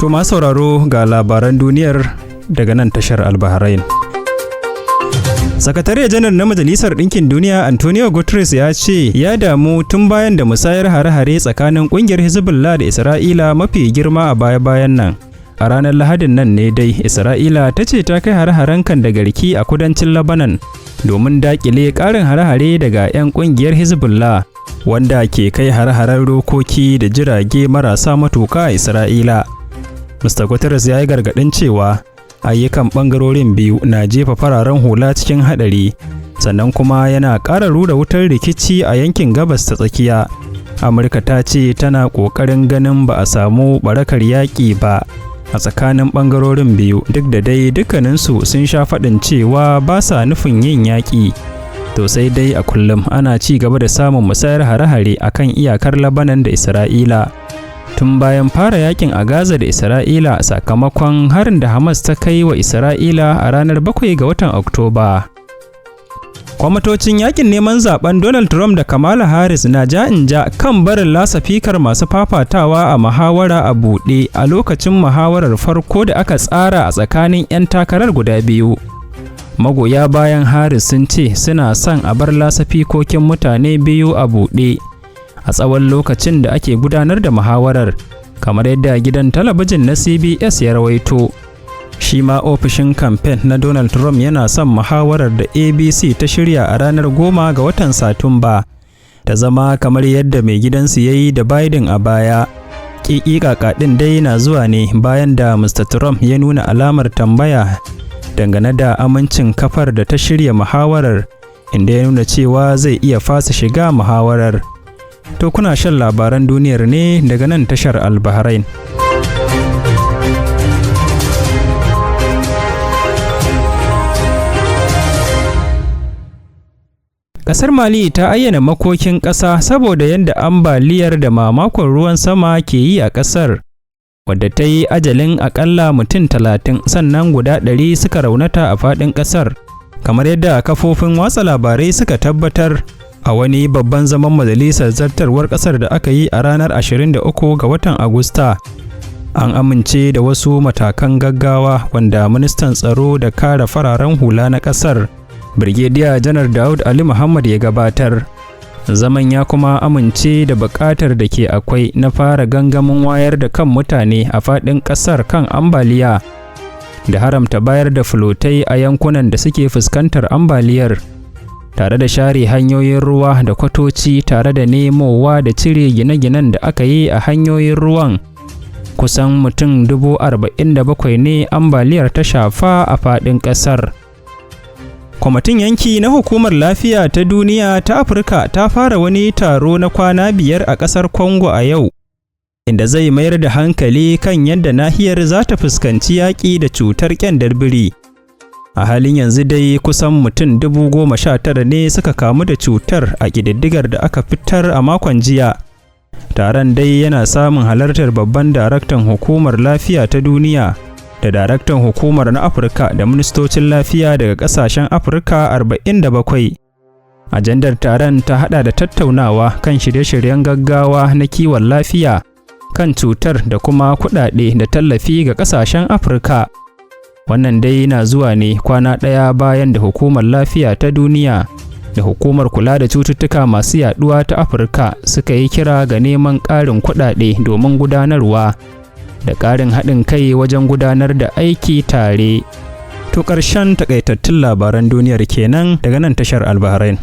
To masu sauraro ga labaran duniyar daga nan tashar Al-Bahrain. Sakatare janar na Majalisar Ɗinkin Duniya Antonio Guterres ya ce ya damu tun bayan da musayar hare-hare tsakanin ƙungiyar Hezbollah da Isra'ila mafi girma a baya-bayan nan. A ranar Lahadin nan ne dai Isra'ila ta ce ta kai hare-haren kan da garki a kudancin Lebanon domin daƙile ƙarin hare-hare daga 'yan ƙungiyar Hezbollah wanda ke kai hare-haren rokoki da jirage marasa matuƙa a Isra'ila. Mr. Guterres ya yi gargaɗin cewa ayyukan ɓangarorin biyu na jefa fararen hula cikin haɗari, sannan kuma yana ƙara rura wutar rikici a yankin gabas ta tsakiya. Amurka ta ce tana ƙoƙarin ganin ba a samu ɓarakar yaƙi ba a tsakanin ɓangarorin biyu, duk da dai dukkaninsu sun sha faɗin cewa ba sa nufin yin yaƙi. To sai dai a kullum ana ci gaba da samun musayar hare-hare a kan iyakar Lebanon da Isra'ila. Tun bayan fara yakin a Gaza da Isra'ila sakamakon harin da Hamas ta kai wa Isra'ila a ranar 7 ga watan Oktoba. Kwamitocin yakin neman zaben Donald Trump da Kamala Harris na ja-in-ja kan barin lasafikar masu fafatawa a muhawara a buɗe a lokacin muhawarar farko da aka tsara a tsakanin 'yan takarar guda biyu. Magoya bayan Harris sun ce suna son a bar lasafikokin mutane biyu a buɗe a tsawon lokacin da ake gudanar da muhawarar, kamar yadda gidan talabijin na CBS ya rawaito. Shi ma ofishin kamfen na Donald Trump yana son muhawarar da ABC ta shirya a ranar 10 ga watan Satumba ta zama kamar yadda mai gidansu ya yi da Biden a baya. Ƙiƙiƙaƙa ɗin dai na zuwa ne bayan da Mr. Trump ya nuna alamar tambaya dangane da amincin kafar da ta shirya muhawarar, inda ya nuna cewa zai iya fasa shiga muhawarar. To kuna shan labaran duniyar ne daga nan tashar Al-Bahrain. Ƙasar Mali ta ayyana makokin ƙasa saboda yadda ambaliyar da mamakon ruwan sama ke yi a ƙasar, wadda ta yi ajalin aƙalla mutum 30 sannan guda 100 suka raunata a faɗin ƙasar, kamar yadda kafofin watsa labarai suka tabbatar a wani babban zaman majalisar zartarwar ƙasar da aka yi a ranar 23 ga watan Agusta. An amince da wasu matakan gaggawa wanda ministan tsaro da kare fararen hula na ƙasar, Brigadier Janar Daud Ali Muhammad ya gabatar. Zaman ya kuma amince da buƙatar da ke akwai na fara gangamin wayar da kan mutane a faɗin ƙasar kan ambaliya da haramta bayar da fulotai a yankunan da suke fuskantar ambaliyar, tare da share hanyoyin ruwa da kwatoci, tare da nemowa da cire gine-ginen da aka yi a hanyoyin ruwan. Kusan mutum 47,000 ne ambaliyar ta shafa a faɗin ƙasar. Kwamitin yanki na Hukumar Lafiya ta Duniya ta Afirka ta fara wani taro na kwana 5 a ƙasar Congo a yau, inda zai mayar da hankali kan yadda nahiyar za ta fuskanci yaƙi da cutar ƙyandar biri. A halin yanzu dai kusan mutum 19,000 ne suka kamu da cutar a ƙididdigar da aka fitar a makon jiya. Taron dai yana samun halartar babban daraktan Hukumar Lafiya ta Duniya da daraktan Hukumar na Afirka da ministocin lafiya daga ƙasashen Afirka 47. Ajandar taron ta haɗa da tattaunawa kan shirye-shiryen gaggawa na kiwon lafiya kan cutar da kuma kuɗaɗe da tallafi ga ƙasashen Afirka. Wannan dai na zuwa ne kwana ɗaya bayan da Hukumar Lafiya ta Duniya da Hukumar Kula da Cututtuka Masu Yaɗuwa ta Afirka suka yi kira ga neman ƙarin kuɗaɗe domin gudanarwa da ƙarin haɗin kai wajen gudanar da aiki tare. To ƙarshen taƙaitattun labaran duniyar kenan daga nan tashar Al-Bahrain.